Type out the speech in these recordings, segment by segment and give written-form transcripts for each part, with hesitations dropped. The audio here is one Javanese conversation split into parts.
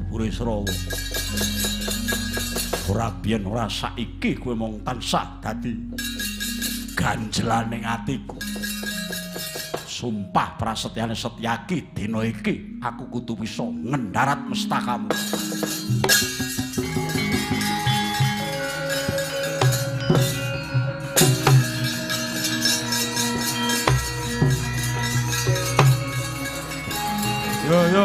Burisrawa. Ora biyen ora saiki kowe mung tansah dadi ganjelaning atiku. Sumpah prasetyane Setyaki dina iki aku kudu bisa ngendarat mestakamu. Yo.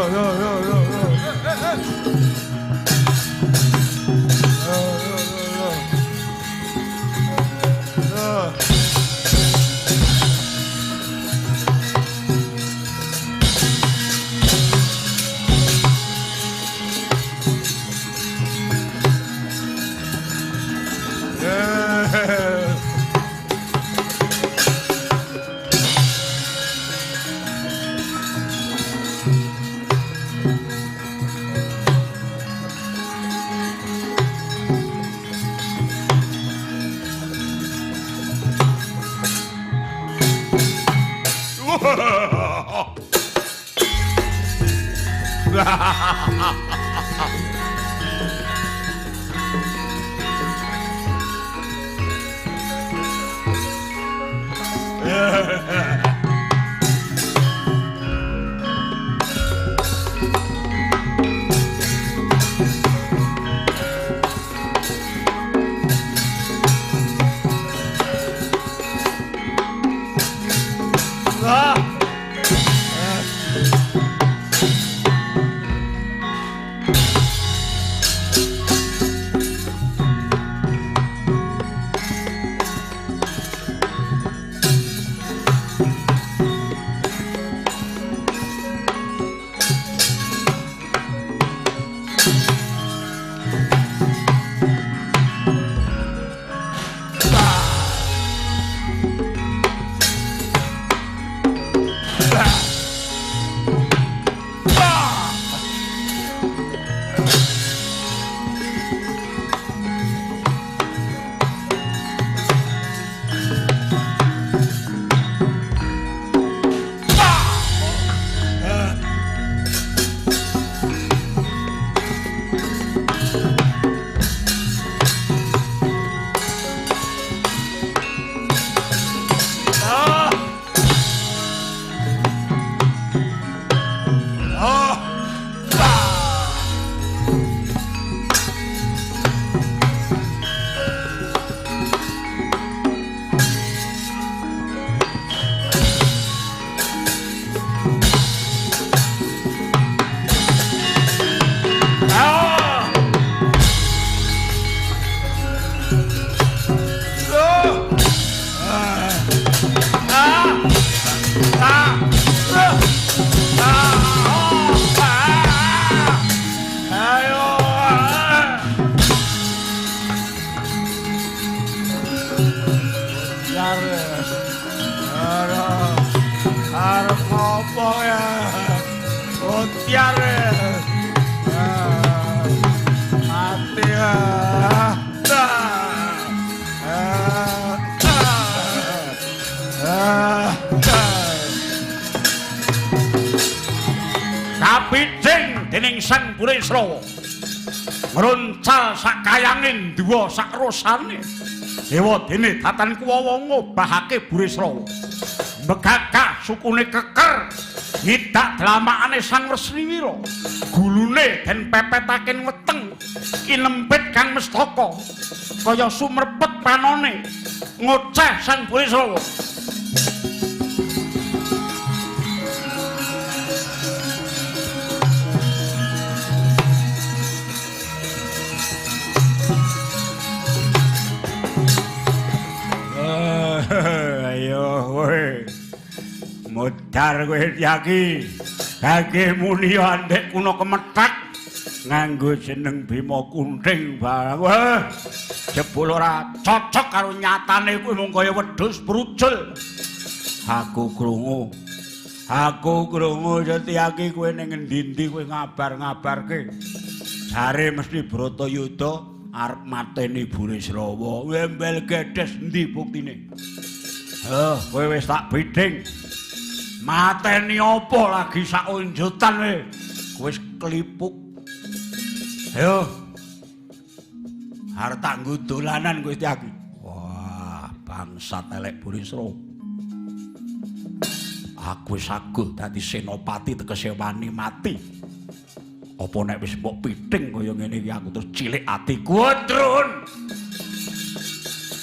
Kapicing dening Sang Burisrawa ngruncal sakayanging duwa sakrosane dewa dene tatan kuwawa ngobahake Burisrawa megagah sukune keker ngidak dlamakane Sang Wresniwira gulune den pepetaken weteng kinempit kang mestaka kaya sumrepet panone ngoceh Sang Burisrawa. Ayo kowe modar kowe Setyaki kake muni andek kuna kemethak nganggo jeneng Bima Kunthing barang wah jebul ora cocok karo nyatane kowe mung kaya wedhus brucul. Aku krungu Setyaki kowe ning endi-endi kowe ngabar-ngabarke jare mesti Bratayuda arep mateni Burisrawa. Embel gedhes endi buktine? Kowe wis tak biding. Mateni apa lagi sak unjutan kowe? Wis klipuk Ayo. Arep tak nggo dolanan Gusti Aki. Wah, bangsat elek Burisra. Aku wis agul dadi senopati tegese wani mati. Apa nek wis mbok piting kaya ngene iki aku terus cilik atiku, Drun.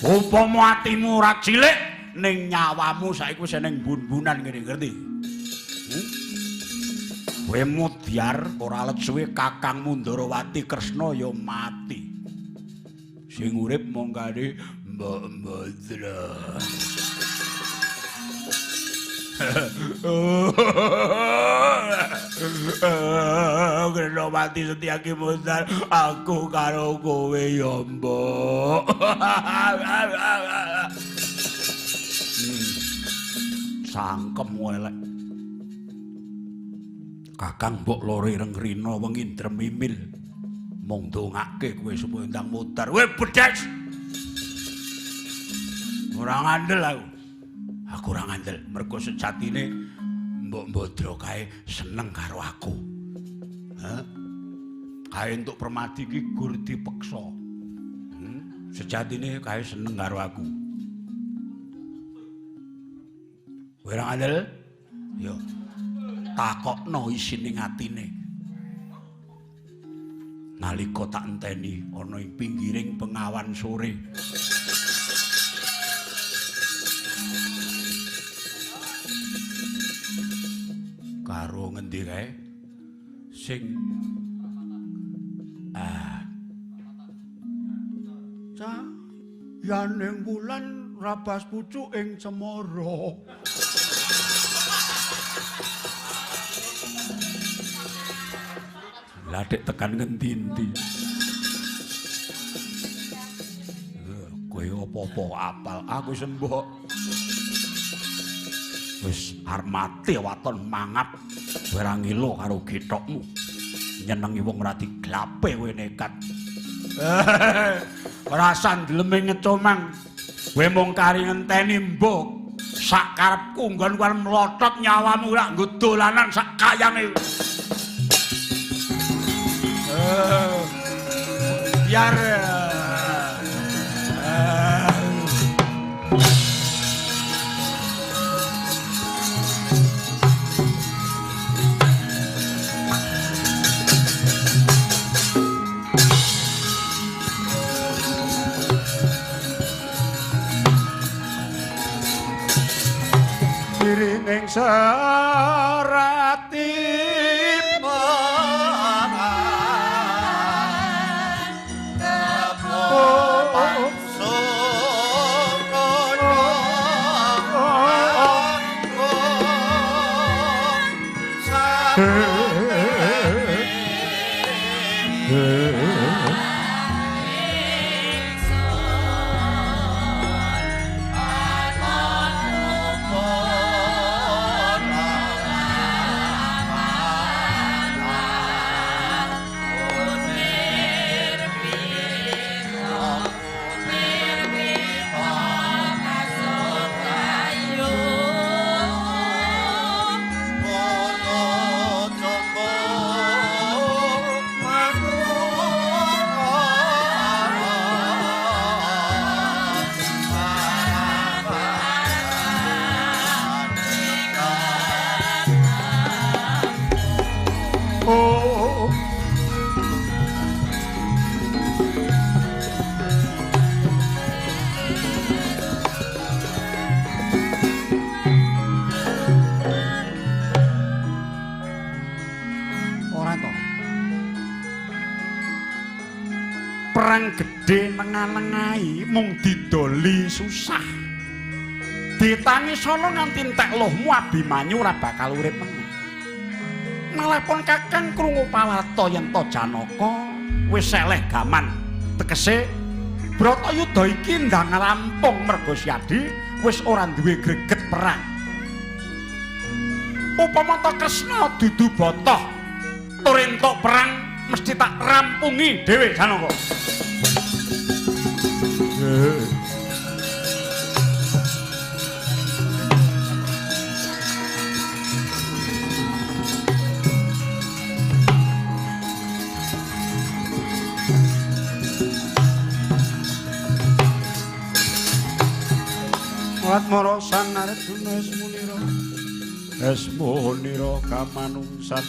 Upama atimu ora cilik ning nyawamu saiki wis ning bun-bunan ngene ngerti. Kowe mudyar ora let suwe kakangmu Ndarawati Kresna ya mati. Sing urip mung kare Mbok Mbadra. Kena mati Setyaki Mundar, aku karo kowe ya mbok. Sangkem elek. Kakang mbok lore rengrina wengi dremimil. Mung ndongake kowe supaya ndang mutar. Kowe bedes. Ora ngandel aku. Aku ora ngandel mergo sejatine Mbok Mbadra kae seneng karo aku. Hah? Kae entuk permadi iki gur dipeksa. Sejatine kae seneng karo aku. Kowe ora ngandel? Yo. Takokno isining atine. Nalika tak enteni ana ing pinggiring bengawan sore. Karo ngendi kae sing yaning wulan rabas pucuk ing cemara. Lah dek tekan ngendi-endi. Kowe apa-apa apal aku sembok. Wis arep mati waton mangap ora ngilo karo gethokmu. Nyenengi wong ora diglape kowe nekat. Ora sandeleme ngecomang. Kowe mung kari ngenteni mbok. Sak karepku nggon kuwi mlotot nyawamu ora nggo dolanan sak kayange. Biar ning serati perang gedhe nengan-nengahi mung didoli susah. Ditangi sono nganti entek lohmu Abimanyu ora bakal urip meneh. Malah pun Kakang krungu pawarta yen to Janaka wis eleh gaman. Tegese Bratayuda iki ndang rampung merga Siadi wis ora duwe greget perang. Upama to Kresna dudu botoh tur entuk perang mesti tak rampungi dhewe Janaka. Watmara sang Arjuna esmunira kamanungsan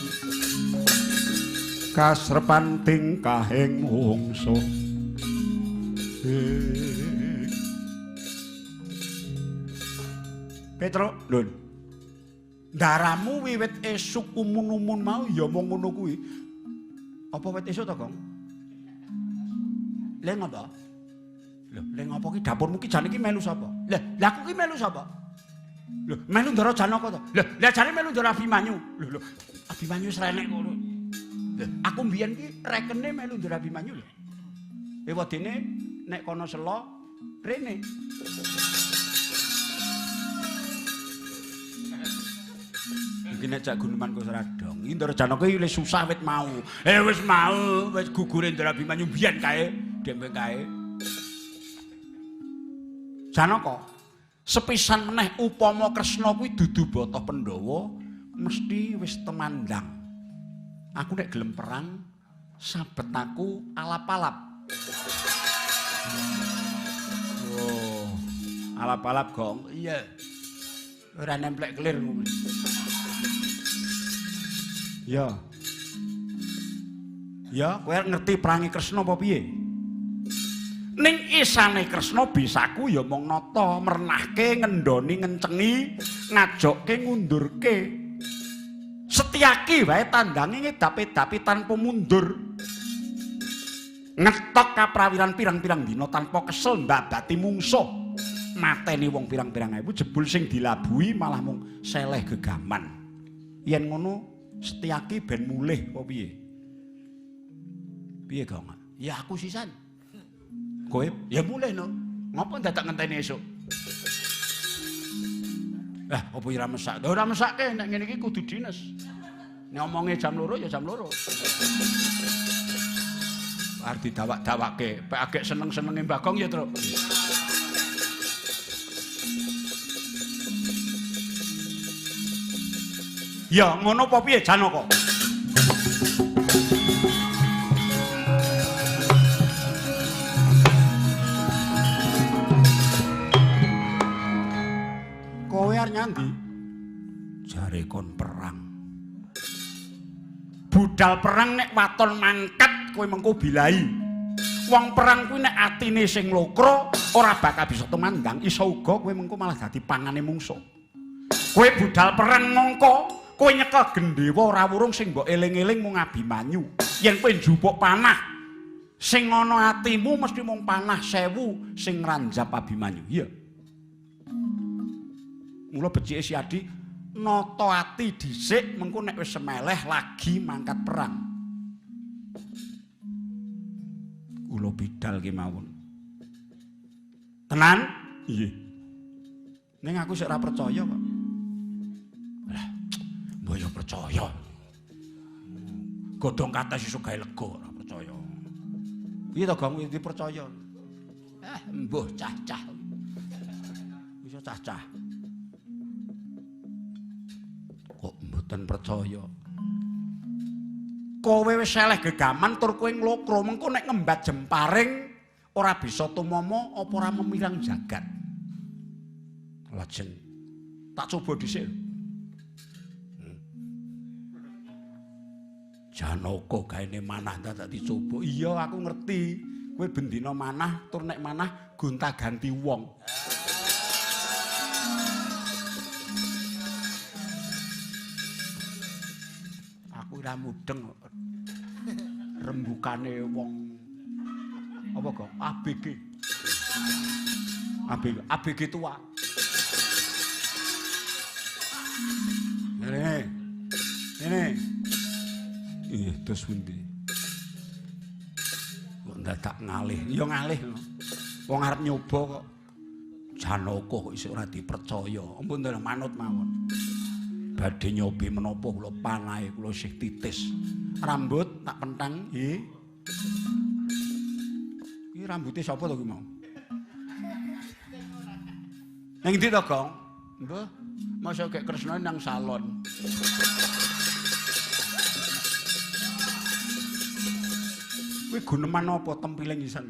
kasrepan tingkahing mungsuh Petro lho ndaramu wiwit esuk umun-umun mau ya mung ngono kuwi apa wit esuk to Gong lha ngopo lho lha ngopo ki dapurmu ki jane ki melu sapa lha aku ki melu sapa lho melu Ndara Janaka to lha jane melu Ndara Abimanyu lho Abimanyu srenek ngono lho aku mbiyen ki rekene melu Ndara Abimanyu lho wedine nek kono sela rene iki nek cak Guneman kok radong iki Ndara Janaka iki wis susah wit mau wis mau wis gugure Ndara Abimanyu mbiyen kae dembe kae Janaka sepisan meneh upama Kresna kuwi dudu bata Pandhawa mesti wis temandang aku nek gelem perang sabet aku alap-alap oh alap-alap Gong iya ora nemplek kelir ngono ya kowe ngerti perangi Kresna apa piye ning isane Kresna bisaku ya mung nata mernahke ngendoni ngencengi ngajokke ngundurke Setyaki wae tandange ngedapi-dapi tanpa mundur ngetok kaprawiran pirang-pirang dina tanpa kesel mbabati mungsuh mateni wong pirang-pirang ewu jebul sing dilabuhi malah mung seleh gegaman yen ngono Setyaki ben mulih apa piye piye Gong ya aku sisan kowe ya mulih no ngopo dadak ngenteni esuk apa ora mesak ora mesake nek ngene iki kudu dinas nek omonge jam 2 ya jam 2 arep didawak-dawakke pek agek seneng-senenge Bagong ya Truk ya ngono apa piye Janaka kowe arep nyandi jare kon perang budal perang nek waton mangkat kowe mengko bilahi wong perang kuwi nek atine sing lokro ora bakal bisa temandang iso uga kowe mengko malah dadi pangane mungsuh kowe budal perang mongko kowe nyekel gendhewa ora wurung sing mbok eling-eling mung Abimanyu yen kowe njupuk panah sing ana atimu mesti mung panah 1000 sing ngranjap Abimanyu iya mula becike si Adi nata ati dhisik mengko nek wis semeleh lagi mangkat perang kula bidal ki mawon tenan iya ning aku sik ora percaya kok lah mbok yo percaya godhong kates iso gawe lega ora percaya piye to Gong iki percaya mbuh cah-cah iso cah-cah kok mboten percaya kowe wis seleh gegaman tur kowe nglokro mengko nek ngembat jemparing ora bisa tumama apa ora memirang jagat lajeng tak coba dhisik Janaka gaene manah tak dicoba iya aku ngerti kowe bendina manah tur nek manah gonta-ganti wong ora mudeng rembukane wong apa kok ABG tua ini terus pundi kok dadak ngalih ya ngalih wong arep nyoba kok Janaka kok isih ora dipercaya ampun manut mawon badhe nyobi menapa kula panahe kula sih titis rambut tak pentang nggih iki rambuté sapa to ki mau ning ndi to Gong mbah masa kek Kresna nang salon kuwi guneman apa tempiling isan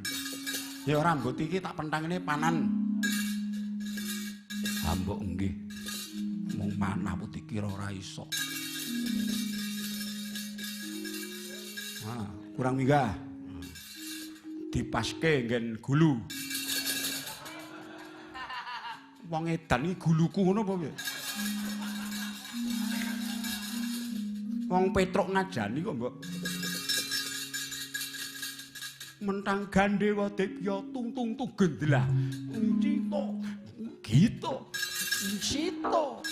ya rambut iki tak pentangane panan Ambok nggih. Mung manah putih kira ora iso. Ah, kurang minggah. Dipaske nggen gulu. Wong edan iki guluku ngono apa piye? Wong Petruk ngajani kok, Mbok. Mentang gandhe wadya tung gendelah. Cito. Gitu. Sito.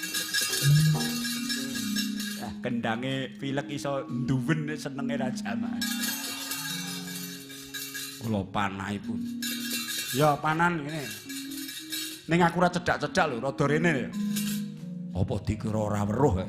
Ah, kendange pilek iso nduwen senenge Raja Mas. Kula panahipun. Ya panan ngene. Ning aku ora cedhak-cedhak lho, rada rene. Apa dikira ora weruh kae?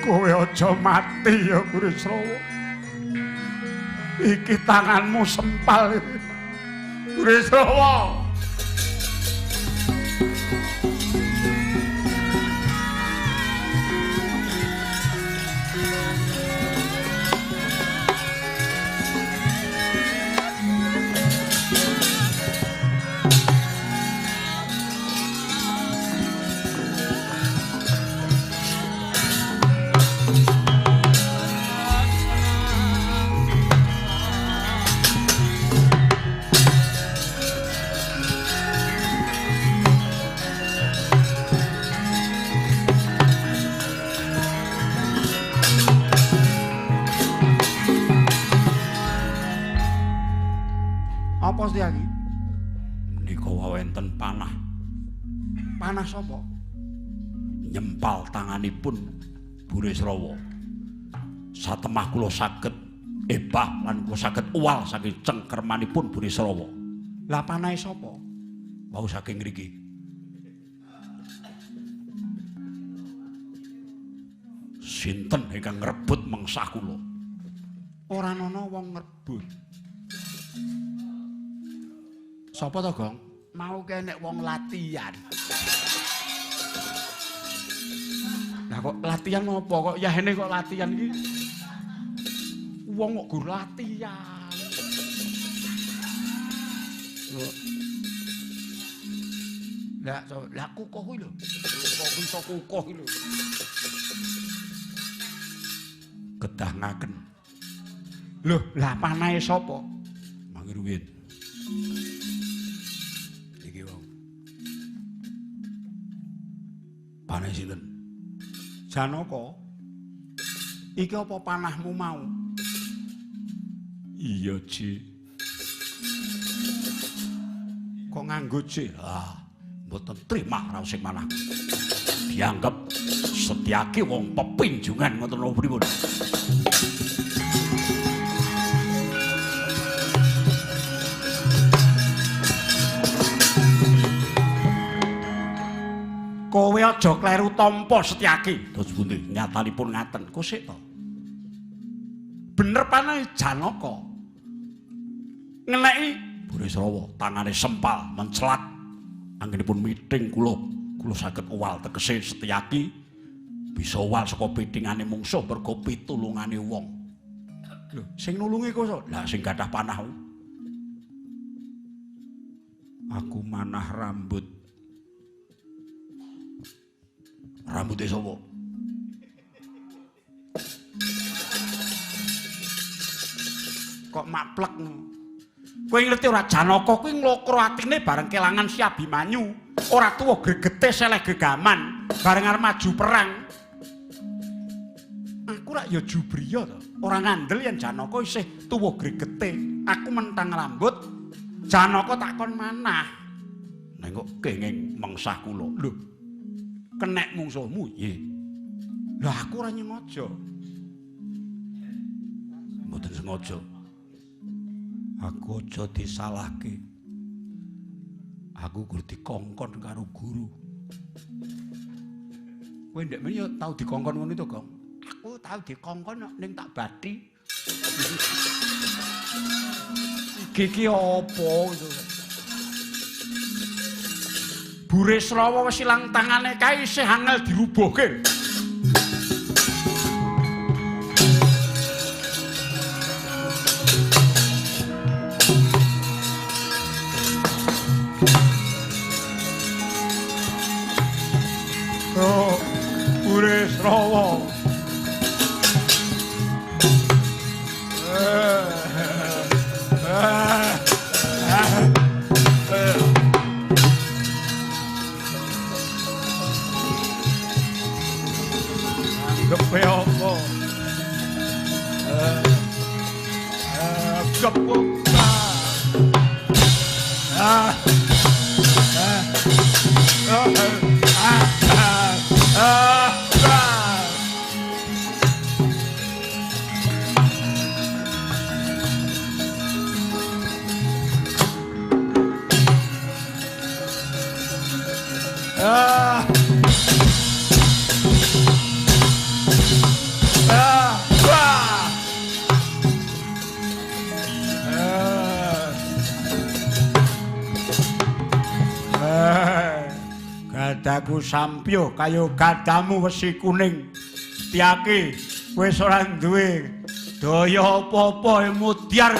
Kowe aja mati ya Burisrawa. Iki tanganmu sempal. Burisrawa. Apa Setyaki? Menika wawenten panah. Panah sapa? Nyempal tanganipun Burisrawa. Satemah kula saged ebah lan kula saged uwal saking cengkermanipun Burisrawa. Lah panahe sapa? Wau saking mriki. Sinten ingkang ngrebut mengsah kula? Ora ana wong ngrebut. Sapa to, Gong? Mau kenek wong latihan. Lah kok latihan apa kok yahene kok latihan iki? Wong kok guru latihan. Lah kukuh kuwi lho. Kok iso kukuh iki lho. Kedah ngaken. Lho, lah panahe sapa? Mangruwin. Panah sinten? Janaka. Iki apa panahmu mau? Iya, Ji. Kok nganggo Ji? Ah, mboten trimah raos sing manah. Dianggep Setyaki wong pepinjungan ngoten lho pripun. Kowe aja kleru tampa Setyaki. Terus pundi nyatanipun ngaten. Kosik to. Bener panah Janaka. Ngeneki Burisrawa tangane sempal mencelat anggenipun miting kula saged owal tegese Setyaki bisa owal saka pitingane mungsuh merga pitulungane wong. Lho, sing nulungi kok lah sing gadah panah. Aku manah rambut. Rambute sapa? Kok maplek. Kowe ngerti ora Janaka kuwi nglokro atine bareng kelangan Si Abimanyu. Ora tuwa gregete seleh gegaman bareng arep maju perang. Aku rak ya jubriya to. Ora ngandel yen Janaka isih tuwa gregete. Aku mentang rambut, Janaka takon manah. Nek kok kenging mengsah kula. Lho. Kenek mungsuhmu, nggih. Lah aku ora nyengaja. Mboten sengaja. Aku aja disalahke. Aku gur dikongkon karo guru. Kowe ndek men ya tau dikongkon ngono to, Gong? Aku tau dikongkon ning tak bathi. Iki apa gitu. Burisrawa wis ilang tangane kae isih angel dirubuhke. Oh, Burisrawa. Anggepe apa? Kepuk. Gadaku sampyo kaya gadamu wesi kuning. Setyaki wis ora duwe daya apa-apa mudyar.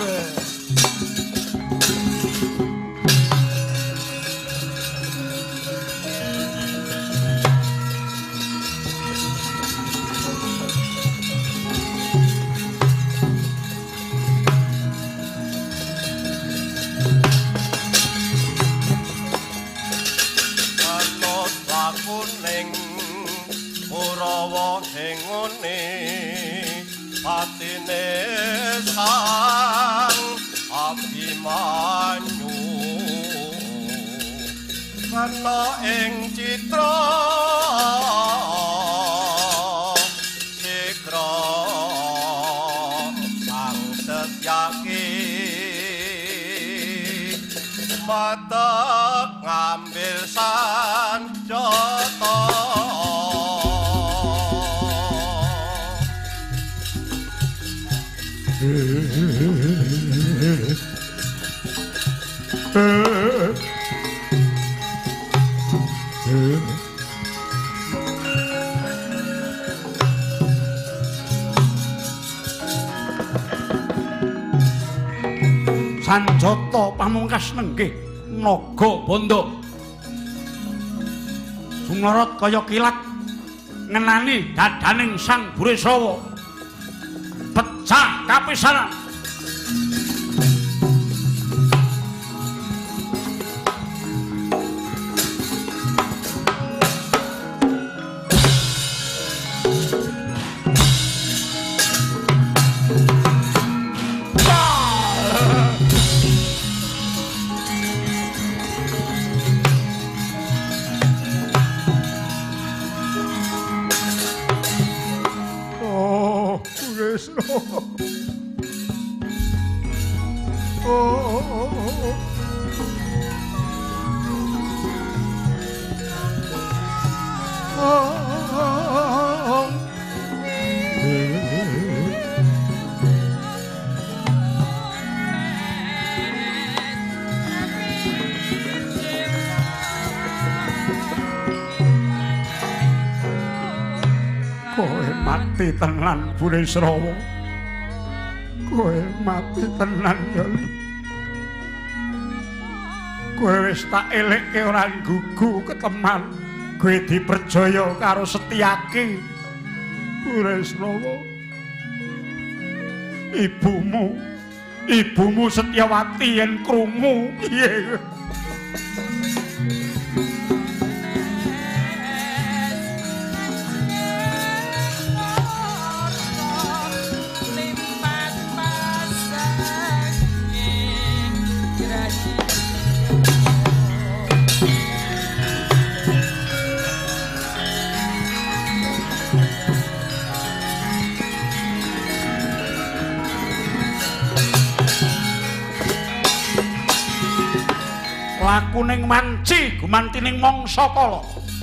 Patine sang Abimanyu karena ing citra sigra sang Setyaki mata ngambil sanjata. Sanjata pamungkas nenggih naga bondo. Sumorot kaya kilat ngenani dadaning Sang Burisrawa. Pecah kapisanan. mati tenan Burisrawa. Kowe mati tenan ya. Kowe wis tak elekke ora gugu keteman. Kowe diperjaya karo Setyaki Burisrawa. Ibumu Setyawati yen krungu piye? Lakuning manci gumantining mangsa kala